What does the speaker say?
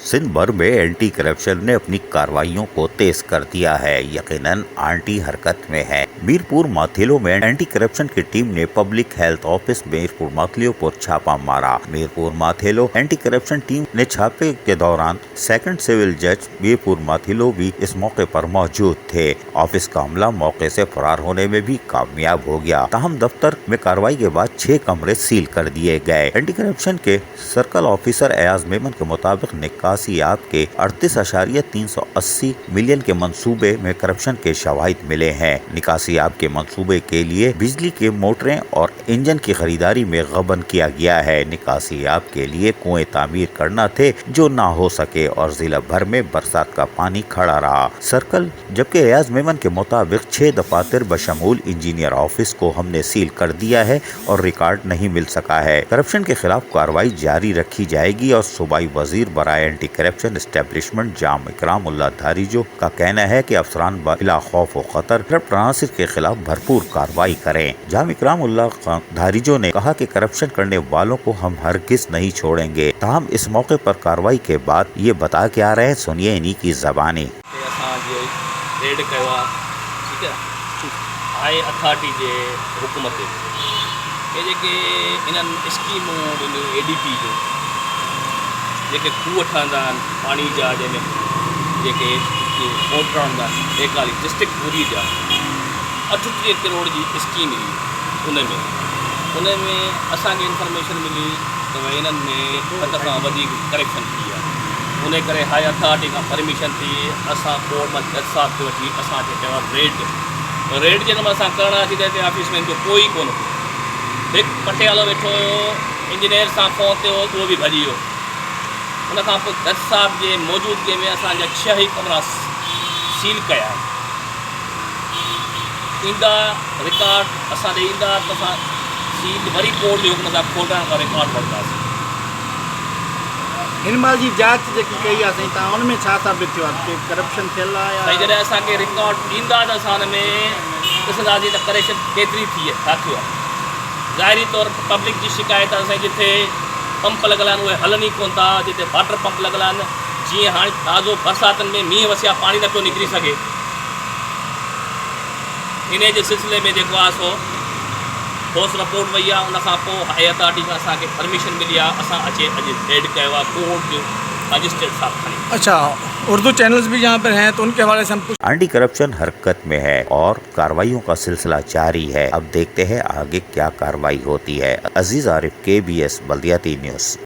सिंध भर में anti corruption ने अपनी कार्रवाइयों को तेज कर दिया है। यकीनन आंटी हरकत में है। मीरपुर माथिलो में एंटी करप्शन की टीम ने पब्लिक हेल्थ ऑफिस मीरपुर माथिलो पर छापा मारा। मीरपुर माथिलो एंटी करप्शन टीम ने छापे के दौरान सेकंड सिविल जज मीरपुर माथिलो भी इस मौके पर मौजूद थे। ऑफिस का अमला मौके से फरार होने में भी कामयाब हो गया। ताहम दफ्तर में कार्रवाई के बाद 6 कमरे सील कर दिए गए। एंटी करप्शन के सर्कल ऑफिसर एयाज मेमन के मुताबिक निकासियात के 38.380 मिलियन के मंसूबे में करप्शन के शवाहिद मिले हैं। निकासियात के मंसूबे के लिए बिजली के मोटरें और इंजन की खरीदारी में गबन किया गया है। निकासियात के लिए कुएं तामीर करना थे जो ना हो सके और जिला भर में बरसात का पानी खड़ा रहा। सर्कल जबकि एयाज मेमन के मुताबिक 6 दफातर बशमूल इंजीनियर ऑफिस को हमने सील कर दिया है और रिकॉर्ड नहीं मिल सका है। करप्शन के खिलाफ कार्रवाई जारी रखी जाएगी और सूबाई वजीर बराए एंटी करप्शन एस्टेब्लिशमेंट जाम इकराम उल्लाह धारीजो का कहना है कि अफसरान बिला खौफ व खतर करप्ट अनासिर के खिलाफ भरपूर कार्रवाई करें। जाम इकराम उल्लाह धारीजो ने कहा कि करप्शन करने वालों को हम हरगिज नहीं छोड़ेंगे। ताहम इस मौके पर कार्रवाई के बाद ये बता के आ रहे हैं, सुनिए इन्हीं की ज़बानी। रेड कयो ठीक है हाई अथॉरिटी जे हुकूमत ये जेके इन्हनि स्कीमूं ADP जो जेके खूह ठहंदा आहिनि पाणी जा जंहिंमें जेके मोटर हूंदा आहिनि 41 डिस्ट्रिक्ट पूरी जा 38 करोड़ जी स्कीम हुई। उनमें असांखे इंफॉर्मेशन मिली त भई इन्हनि में हद खां वधीक करप्शन थी आहे। उन करे हाई अथॉरिटी खां परमिशन थी असां बोर्ड मां जज साहब खे वठी असांखे चयो रेड जे नंबर असां करणु अची त हिते ऑफिस में कोई कोन हो। हिकु पटियालो वेठो हुयो इंजीनियर सां फ़ोन ते उहो बि भॼी वियो। उन खां पोइ जज साहब जे मौजूदगी में असांजा 6 ई कमरा सील कया ईंदा रिकॉर्ड असां ॾे ईंदा त असां सील वरी कोर्ट जे हुकम सां खोलण खां रिकॉर्ड वठंदासीं। हिन महिल जी जांच जेकी कई आहे साईं तव्हां हुन में छा साबित थियो आहे कि करप्शन थियल आहे? साईं जॾहिं असांखे रिकॉर्ड ईंदा त असां हुन में ॾिसंदासीं त करप्शन केतिरी थी आहे, छा थियो आहे। ज़ाहिरी तौर पब्लिक जी शिकायत आहे साईं जिथे पंप लॻल आहिनि उहे हलनि ई कोन था, जिते वाटर पंप लॻल आहिनि जीअं हाणे ताज़ो बरसातनि में मींहुं वसिया पाणी नथो निकिरी सघे। इन जे सिलसिले में जेको आहे सो ठोस रिपोर्ट वई आहे। उन खां पोइ हाई अथॉरिटी खां असांखे परमिशन मिली आहे। असां अॼु रेड कयो आहे कोर्ट जो मजिस्ट्रेट साहब खणी। अच्छा, उर्दू चैनल्स भी यहाँ पर हैं तो उनके हवाले से हम कुछ एंटी करप्शन हरकत में है और कार्रवाइयों का सिलसिला जारी है। अब देखते हैं आगे क्या कार्रवाई होती है। अजीज आरिफ, KBS बल्दियाती न्यूज़।